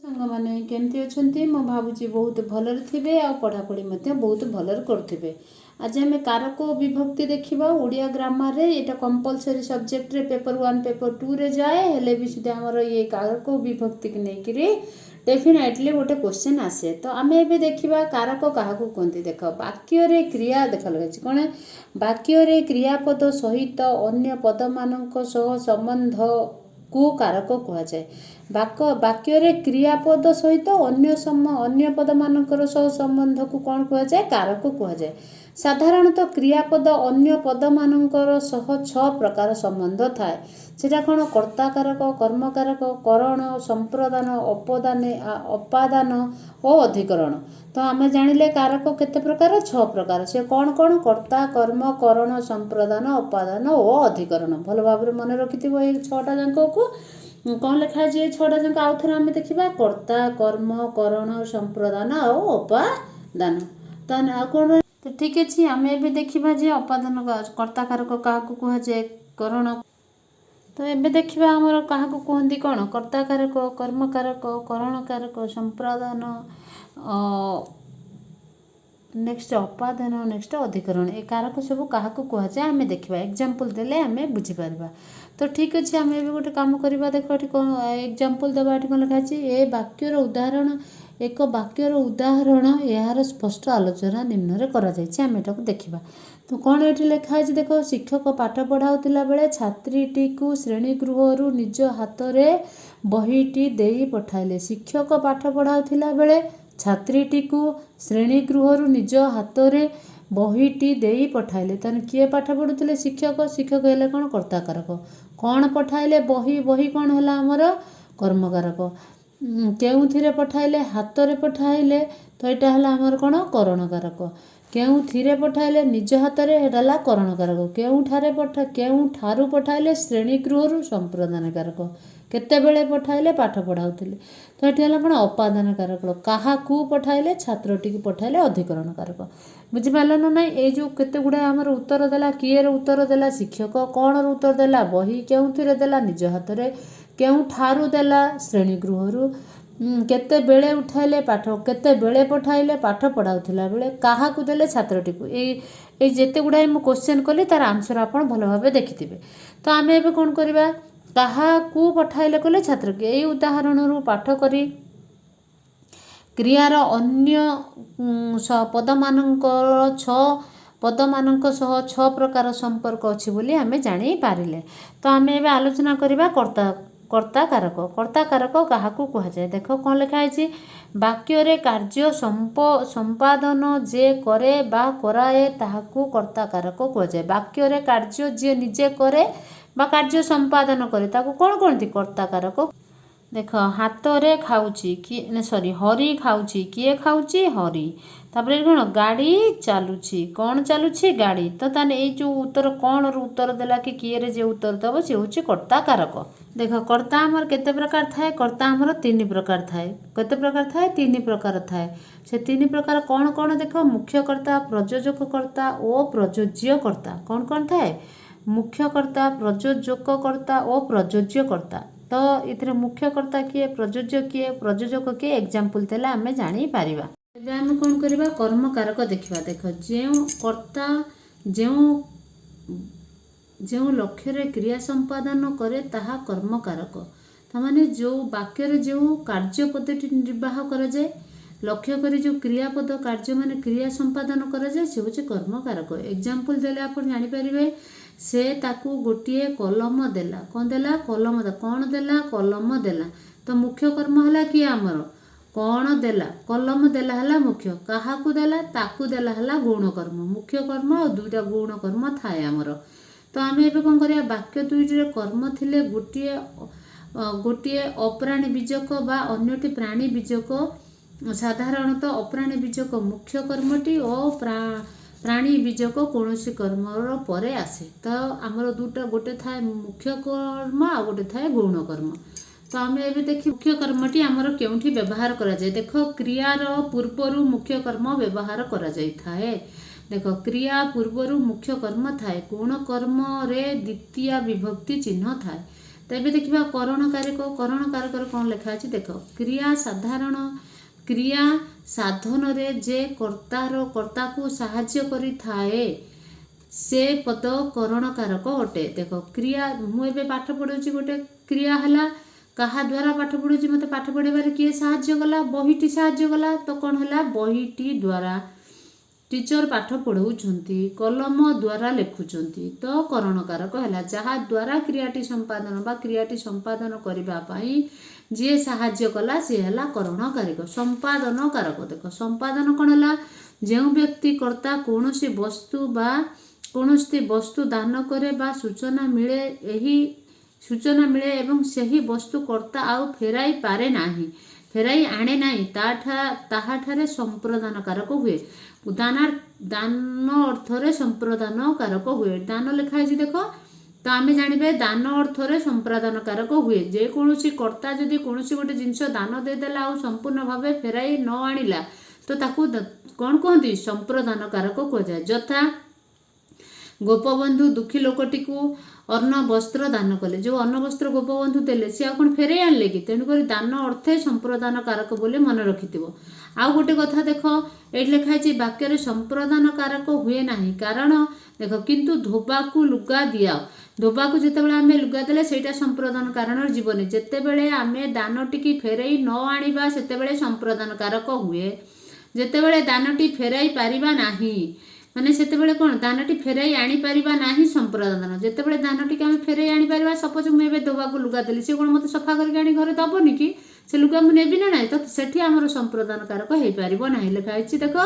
सांग मैंने केमती अच्छे मु भावुँ बहुत भलर थे आ पढ़ापढ़ी बहुत भलर करुवे। आज आम कारक विभक्ति देखा ओडिया ग्रामर रे यहाँ कंपलसरी सब्जेक्ट रे पेपर 1 पेपर 2 रे जाए हेले भी सुधा आमर ये कारक विभक्ति की लेकिन डेफिनेटली गोटे क्वेश्चन आसे। तो आम ए देखा कारक क्या कहते देख वाक्य क्रिया देख लगे कौन वाक्य क्रियापद सहित अन्य पद मान संबंध को कारक कहुए। वाक्य क्रियापद सहित अन्य पद मानकर सह संबंध को कौन कहुए कारक कहुए। साधारणतः क्रियापद अन्य पद मानकर सह 6 प्रकार संबंध थाए। सेटा कौन कर्ता कारक कर्म कारक करण संप्रदान अपादान और अधिकरण। तो आम जानिले कारक केते प्रकार 6 प्रकार से कौन कौन कर्ता कर्म करण संप्रदान अपादान और अधिकरण। भल भाव मन रखि ये 6टा जाक को कौन लिखा है 6टा जाक आउ थे आम देखा कर्ता कर्म करण संप्रदान और अपादान। तो कौन तो ठीक अच्छे आम ए देखा जे अपादान कर्ता कारक क्या कहुए करण। तो ये देखा आमर क्या कहते कौन कर्ता कारक कर्म कारक करण कारक संप्रदान नेक्स्ट अपादान नेक्स्ट अधिकरण ए कारक सब क्या कहुए आम देखा एग्जांपल देले आम बुझीपर। तो ठीक अच्छे आम भी गोटे कम करवा देख एग्जांपल देवा कौन लिखाई ए वाक्यर उदाहरण एक वाक्यर उदाहरण यार स्पष्ट आलोचना निम्न आम एटा देखा। तो कौन ये लिखाई देख शिक्षक पाठ पढ़ाऊला बेले छात्रीटी को श्रेणीगृह निज हाथ में बहीटी दे पठाइले। शिक्षक पाठ पढ़ाऊला बेले छात्रीटी को श्रेणीगृह निज हाथ में बहीटी दे पठाइले। तो किए पाठ पढ़ुते शिक्षक शिक्षक हेले कौन कर्ता कारक कौन पठाइले बही बही कौन है आमर कर्म कारक केउथिरे पठाइले हाथ में पठाइले तो यहाँ है आमर कौन करण कारक केउथिरे पठाइले निज हाथ में हेला करण कारक केउठारू पठाइले श्रेणीगृह संप्रदान कारक केतेबेले पठाइले पाठ पढ़ाऊले तो ये है कौन अपादान कारक क्या पठाइले छात्रटी को पठाइले अधिकरण कारक। बुझिपाल ना ना ये जो केते गुड़े आमर उत्तर देला किए उत्तर देला शिक्षक कौन उत्तर देला बही केउथिरे देला निज हाथ में केउठारू देला श्रेणीगृह केते बेले उठाइले पाठ केते बेले पठाइले पाठ पढ़ाऊला बेले क्या देले छात्रटी को ये जिते गुड़ाए मुझे क्वेश्चन कली तार आंसर आप भल भाव देखि। तो आम ए कौन करवा क्या पठाइले कले छात्र के यही उदाहरण पाठ करी क्रियार अन्य पद मानकर 6 पद मानक सह 6 प्रकार संपर्क अच्छी बोली आम जानी पारिले। तो आम ए आलोचना करवा कर्ता कारक क्या कहुए देख कौन लिखाई वाक्य कार्य संपादन जे करे बा कराए ताहाकू कर्ता कारक कहुए। वाक्य कार्य जे निजे करे बा कार्य संपादन करे ताकू कौन कहते कर्ता कारक। देख हाथ रे खाऊची कि सॉरी हरी खाऊची किए खाऊची हरी तापर कौन गाड़ी चलुची कौन चलुची गाड़ी। तो ताने ये जो उत्तर कौन उत्तर देला कि किए रे जे उत्तर दब सी हूँ कर्ता कारक। देख कर्ता आमर केते प्रकार थाए कर्ता आमर 3 प्रकार थाए केते प्रकार थाए 3 प्रकार थाए से 3 प्रकार कौन कौन देख मुख्यकर्ता प्रयोजककर्ता और प्रयोज्यकर्ता कौन कौन थाए मुख्यकर्ता प्रयोजककर्ता और प्रयोज्यकर्ता। तो ये मुख्यकर्ता किए प्रयोजक किए एग्जांपल देला आम जानी पारिबा। एबे आम कौन करवा कर्म कारक देखा देख जो कर्ता जो लक्ष्य क्रिया संपादन करे ताहा कर्म कारक। ताने जो वाक्य जो कार्य पद्धति निर्वाह करा जाए लक्ष्य करी जो क्रियापद कार्य मान क्रिया संपादन करा जाए से हूँ कर्म कारक। एग्जांपल देले आप जानीपारे से ताकू गोटे कलम देला कौन देला कलम कौन देला कलम देला। तो मुख्य कर्म है कि आमर कौन देला कलम देला है मुख्य क्या देला ताकू देला है गौण कर्म मुख्य कर्म और 2टा गौण कर्म थाए आमर। तो आम ए कौन करिया वाक्य 2टी कर्म थिले गोटे अप्राणी बीजक बा अन्यटी प्राणी बीजक साधारणतः अप्राणी बीजक मुख्य कर्मटी और प्राणी बीजक कौन कर्मर परे आसे। तो आमर 2टा गोटे थाए मुख्य कर्म आ गोटे थाए गौण कर्म। तो आम ए देखी मुख्य कर्मटी आमर केउठी व्यवहार करा जाए देख क्रियार पूर्वर मुख्य कर्म व्यवहार करा जाय थाए। देख क्रिया पूर्वर मुख्य कर्म थाए गौण कर्म रे द्वितीय विभक्ति चिन्ह थाए तेबे देखिबा करण कारक कौन लिखा अछि देख क्रिया साधारण क्रिया साधन रे जे कर्ता को साहाय्य करि थाए से पद करण कारक अटे। देख क्रिया मु एबे पाठ पढ़ुछि गोटे क्रिया हला कहा द्वारा पाठ पढ़ुछि मते पाठ पढ़ेबारे किए साहाय्य कला बहीटी साहाय्य कला तो कौन हला बहीटी द्वारा टीचर पाठ पढ़ाउछंती कलम द्वारा लिखुछंती तो करण कारक है जहा द्वारा क्रियाटी संपादन बा क्रियाटी संपादन करबा पई जे साहाय्य कला से हला करण कारक। संपादन कारक देख संपादन कौन हला जो व्यक्ति कर्ता कौनसी वस्तु बा कौनसी वस्तु दान करे बा सूचना मिले एही सूचना मिले एवं सही वस्तु कर्ता आउ फेराई पारे नाही फेराई आणे नाही ताहाठारे संप्रदान कारक हुए। दान अर्थरे संप्रदान कारक हुए दान लिखा है देख तो आम जाने दान अर्थरे संप्रदान कारक हुए जेकोसी कर्ता जदि कौन गोटे जिनस दान देदेला आ संपूर्ण भाव फेराई न आनिला तो ताकू कौन कहती संप्रदान कारक कहुए। यथा गोपबंधु दुखी लोकटी को अन्न वस्त्र दान कले जो अन्न वस्त्र गोपबंधु देले सी आ कौन फेरे आनले कि तेणुक दान अर्थे संप्रदान कारक बोले मन रखिथिबो। आउ गोटे कथा देख ये लिखाई वाक्य संप्रदान कारक हुए नहीं कारण देख किंतु धोबाकू लुगा दिया धोबाकू जितेबाला आम लुगा देले सेटा संप्रदान कारण जीवनी जितेबाला आम दान टी फेरई न आनिबा सेतेबेले संप्रदान कारक हुए जितेबाला दानटी फेराई पारिबा नाही माने सेतेबेले कौन दानटी फेराई आनी पारिबा नाही संप्रदान जितेबाला दानटी आम फेराई आनी पारिबा सपोज मुझे धोबाकू लुगा देली सी कौन मत सफा करके आनी घरे दबनी कि से लुगा मुझे नेबी ना ना तो सेठी आमर संप्रदान कारक हो पारिबो नाही लिखाई देख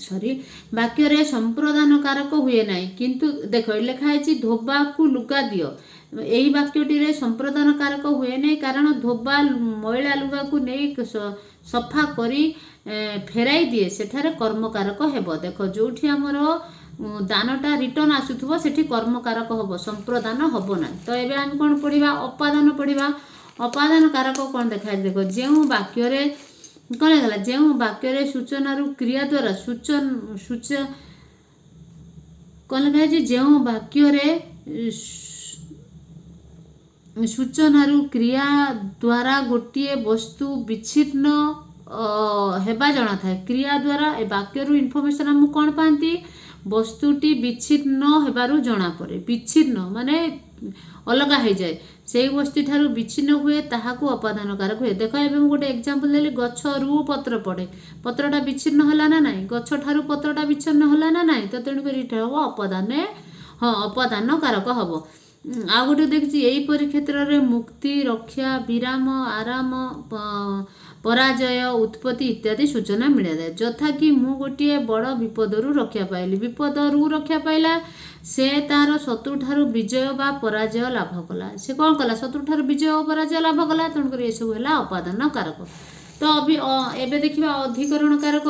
सॉरी वाक्य संप्रदान कारक हुए ना किंतु देख लिखाई धोबाकू लुगा दियो यही वाक्यटी संप्रदान कारक हुए नहीं कारण धोबा मैला लुगा को नहीं सफा करी फेराई दिए सेठारे कर्मकारक हेबो। देख जोठी आमर दानटा रिटर्न आसुथबो सेठी कर्मकारक हबो संप्रदान हबो ना। तो एबे हम कोन पढ़िबा अपादान पढ़िबा अपादान कारक कौन देखा देख जो वाक्य कौन है जो वाक्य सूचना क्रिया द्वारा कौन लिखा है जो वाक्य सूचना क्रिया द्वारा गोटे वस्तु विच्छिन्न हेबा जଣା था क्रिया द्वारा ए वाक्य इनफॉरमेशन हम कौन पाती वस्तुटी विच्छिन्न हेबारु जଣା पड़े विच्छिन्न माने अलग हो जाए से वस्तु ठारू विच्छिन्न हुए ताहाकू अपादान कारक हुए। देख एवं गोटे एग्जांपल देली गछ रु पत्र पड़े पत्रटा विच्छिन्न होला ना नहीं गछ ठारू पत्रटा विच्छिन्न होला ना नहीं तो तेणुक हम अपादान हाँ अपादान कारक हम। आ गोटे देखिए यहीपरि क्षेत्र में मुक्ति रक्षा विराम आराम पराजय उत्पत्ति इत्यादि सूचना मिले जाए जथा कि मु गोटे बड़ विपदरू रक्षा पाइली विपदरू रक्षा पाइला से तार शत्रु ठारू विजय बा पराजय लाभ कला से कौन कला शत्रु ठारू विजय और पराजय लाभ कला तेणुक ये सब है अपादान कारक। तो अभी एबे देखिबा अधिकरण कारक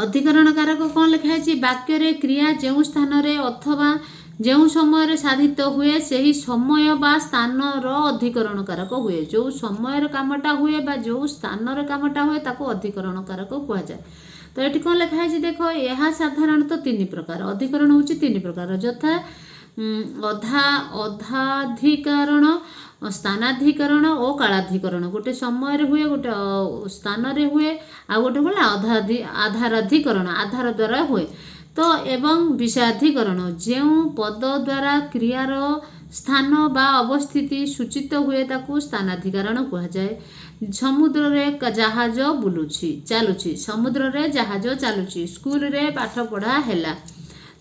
अधिकरण कारक कौन लिखाई वाक्य क्रिया जो स्थान रे अथवा जो समय साधित हुए से समय बा स्थान अधिकरण कारक हुए जो समय कामटा हुए बा जो स्थान कामटा हुए ताको अधिकरण कारक कह जाए। तो ये कौन लिखाई देख यह साधारणतः तीन प्रकार अधिकरण होची तीन प्रकार यथा अधाधिकरण स्थानाधिकरण और कालाधिकरण गोटे समय हुए गोटे स्थान हुए आ गोटे कौन आधाराधिकरण आधार द्वारा हुए। तो एवं विषयाधिकरण जो पद द्वारा क्रियार स्थान बा अवस्थिति सूचित हुए ताकू स्थानाधिकरण कह जाए। समुद्र रे जहाज बुलुछि चालुछि समुद्र रे जहाज चालुछि स्कूल रे पाठ पढ़ा हैला।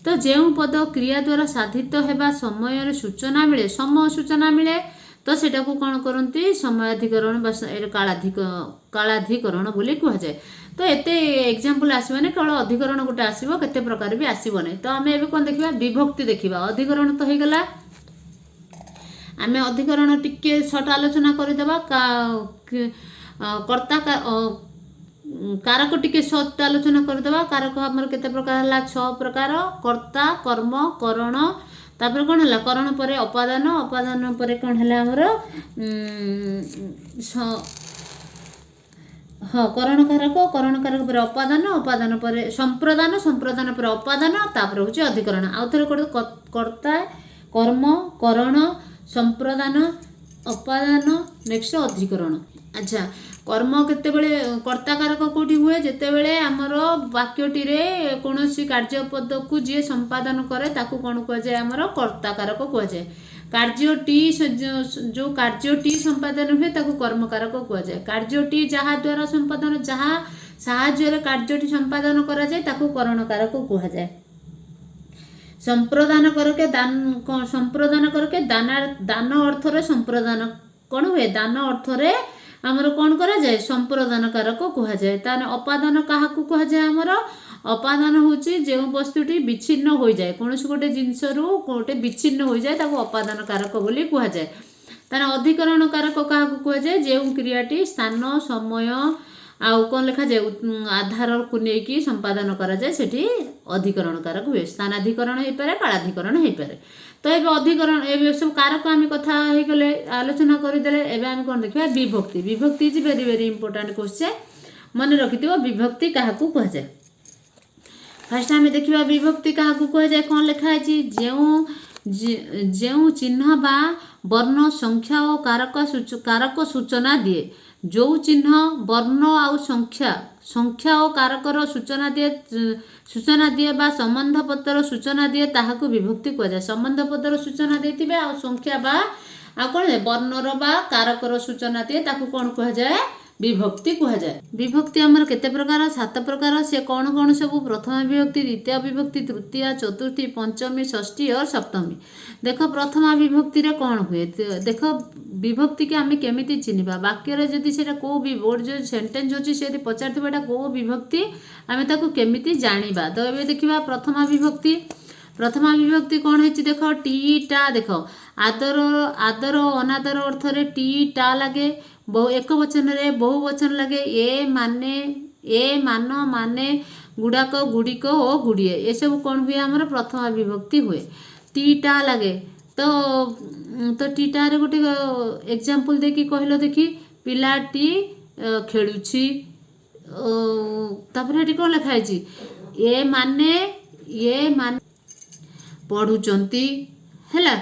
तो जो पद क्रिया द्वारा साधित हेबा समय सूचना मिले समय सूचना मिले तो सेटा को कौन करती समयाधिकरण कालाधिकरण बोली कह जाए। तो एते एग्जांपल आसबनी केवल अधिकरण गोटे आसो केते प्रकार भी आसब नहीं। तो आम एबे कौन देखिबा विभक्ति देखिबा अधिकरण तो होगला आम अधिकरण टिके छट आलोचना करदेबा कर्ता कारक टिके छट आलोचना करदेबा कारक हमर केते प्रकार हला 6 प्रकार कर्ता कर्म करण तापर कौन है करण पर अपादान अपादान पर कौन है हमर हाँ करण कारक पर अपादान अपादान पर संप्रदान संप्रदान पर अपादान तापर होची अधिकरण आउ थरे कर्ता कर्म करण संप्रदान अपादान नेक्स्ट अधिकरण। अच्छा कर्म केतेबेले कर्ता कारक कोठी हुए जेतेबेले हमर वाक्यटी रे कोनोसी कार्यपद को जे संपादन करे ताकू कोन कह जाय हमर कर्ता कारक कह जाय। कार्यटी जो कार्यटी संपादन हुए ताकू कर्म कारक कह जाय। कार्यटी जहा द्वारा संपादन जहा साहाय्य कार्यटी संपादन करा जाय ताकू करण कारक कह जाय। संप्रदान करके दान अर्थ रे संप्रदान कौन हुए दान अर्थ रे आमर कौन करा जाए संप्रदान कारक कह जाए। ताने अपादान क्या कह जाए आमर अपादान होची जो वस्तुटी विच्छिन्न हो जाए कौन गोटे जिनस गोटे विच्छिन्न हो जाए ताको अपादान कारक बोली कह जाए। ताने अधिकरण कारक क्या कह जाए जो क्रियाटी स्थान समय आउ कौन लिखा जाए आधार को लेकिन संपादन करा जाए सेठी अधिकरण कारक हुए। स्थानाधिकरण हो पारे कालाधिकरण हो पारे। तो ये अधिकरण ये सब कारक आम कथा गले आलोचना करदेले एबे आम कौन देखिए विभक्ति। विभक्ति is very very important question मन रखि विभक्ति क्या कह जाए। फास्ट आम देखा विभक्ति क्या कह जाए कौन लिखाई जो चिन्ह बा वर्ण संख्या और कारक सूचना दिए जो चिन्ह वर्ण आउ संख्या और कारकर सूचना दिए बा संबंध पत्र सूचना दिए ताहाकू विभक्ति कह जाए। संबंध पत्र सूचना देथिबे आ संख्या बा आ कोन वर्णर बा कारकर सूचना दिए ताकू कोन कह जाए विभक्ति कह जाए। विभक्ति आमर केते प्रकार 7 प्रकार से कौन कौन सब प्रथमा विभक्ति द्वितीय विभक्ति तृतीय चतुर्थी पंचमी षष्ठी और सप्तमी। देख प्रथमा विभक्ति रे कौन हुए देख विभक्ति के आम केमिति चिन्हबा वाक्य रे जदि सेटा को भी वर्ड जो सेंटेंस होची से पचारथिबाटा को विभक्ति आमे ताकू केमिति जानिबा। तो एबे देखिबा प्रथमा विभक्ति। प्रथमा विभक्ति कौन है देख टी टा देख आदर आदर अनादर अर्थ रे टी टा लगे एक वचन रे बहु वचन लगे ए मान माने गुड़ाक गुड़िक और गुड़िए ये सब कौन हुए आमर प्रथमा विभक्ति हुए। टी टा लगे तो टी टा रे गोटे एग्जांपल देखी कहलो देखी पिलाटी खेलुछि तापर हेटी कौन लिखा है ये माने पढ़ुचंती हैला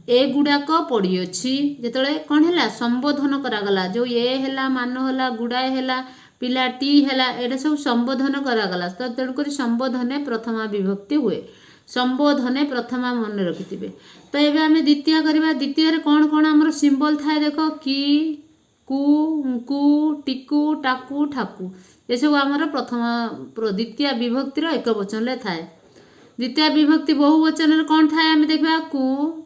ए गुड़ाक पड़ी अच्छी जिते कौन है संबोधन करागला जो ये है मान है गुड़ाए है पिलाटी है ये सब संबोधन करागला। तो तेणुक संबोधने प्रथमा विभक्ति हुए। संबोधने प्रथमा मन रखिथे। तो ये आम द्वितीय करवा द्वितीय कौन कौन आमर सिंबल थाए देख कि कु टिकु टाकू ठाकू ये सब आमर प्रथमा द्वितीय विभक्तिर एक वचन थाए। द्वितीय विभक्ति बहुवचन कौन थाए आम देखा कु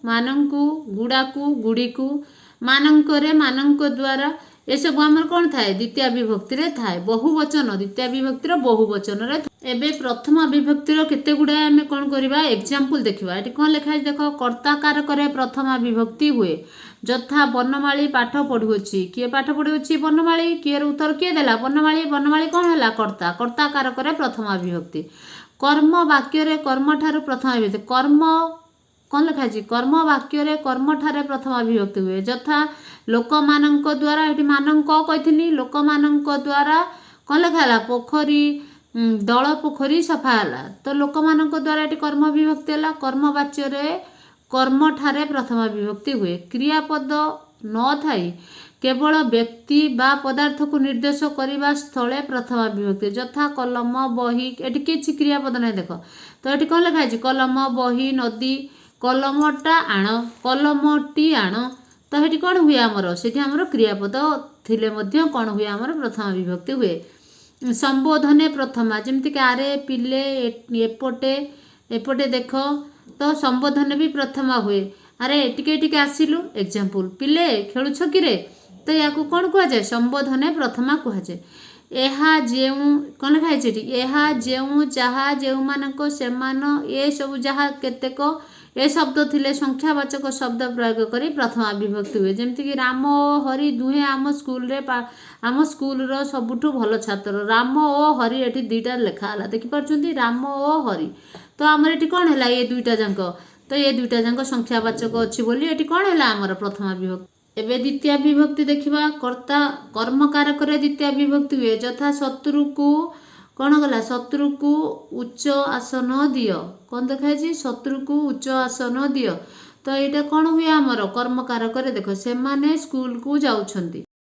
मानंकु गुड़ाकू गुड़ीकू मानंकरे मानंक द्वारा ये सब आमर कौन थाए द्वितीय विभक्ति रे थाए। बहुवचन द्वितीय विभक्तिर बहुवचन रे एबे प्रथम विभक्तिर केते गुड़ाए आम कौन करबा एग्जांपल देखिबा। एटी कौन लिखा है देख कर्ता कारक प्रथमा विभक्ति हुए यथा वर्णमाली पाठ पढ़ुअछि किए पाठ पढ़ुअछि वर्णमाली किए उत्तर किए देला वर्णमाली वर्णमाली कौन है कर्ता कर्ता कारक प्रथमा विभक्ति। कर्म वाक्य रे कर्म ठार प्रथमा विभक्ति कर्म कौन लिखा है कर्म वाक्य रे कर्म ठारे प्रथमा विभक्ति हुए यथा लोक मानक द्वारा ये मानक कही लोक मानक द्वारा कौन लिखा है पोखरी दल पोखरी सफा है तो लोक मानक द्वारा ये कर्म विभक्ति है। कर्म वाच्य रे कर्म ठारे प्रथमा विभक्ति हुए। क्रियापद न थाई केवल व्यक्ति बा पदार्थ को निर्देश करने स्थले प्रथमा विभक्ति यथा कलम बही ये किसी क्रियापद नहीं देख तो ये कौन लिखा है कलम बही नदी कलमटा आण कलमटी आण तो ये कौन हुए आमर से आमर क्रियापद थिले मध्य कौन हुए आमर प्रथमा विभक्ति हुए। संबोधने प्रथमा जमती कि आरे पिले एपटे एपटे देख तो संबोधन भी प्रथमा हुए अरे टिके आसिलु एग्जांपल पिले खेलुछ कि तो या कौन कह जाए संबोधने प्रथमा कह जाए। एहा जेउ कौन लिखा है एहा जेउ जहा जे मानक से मान ये सब जहा केतेक ए शब्द थिले संख्यावाचक शब्द प्रयोग करी प्रथमा विभक्ति हुए। जमती कि राम और हरि दुहे आम स्कूल रो सबुठु भल छात्र राम और हरि एठी दुईटा लेखाला देखिपार राम और हरि तो आमर एठी कौन है ये दुईटा जाक तो ये दुईटा जाक संख्यावाचक अच्छी बोली एठी कौन है आमर प्रथमा विभक्ति। एवं द्वितीय विभक्ति देखा कर्ता कर्म कारक द्वितीय विभक्ति हुए यथा शत्रु को कौन गला शत्रु को उच्च आसन दियो कौन देखाई शत्रु को उच्च आसन दियो ତ ଏଇଟା କ'ଣ ହୁଏ ଆମର କର୍ମକାରକରେ ଦେଖ ସେମାନେ ସ୍କୁଲକୁ ଯାଉଛନ୍ତି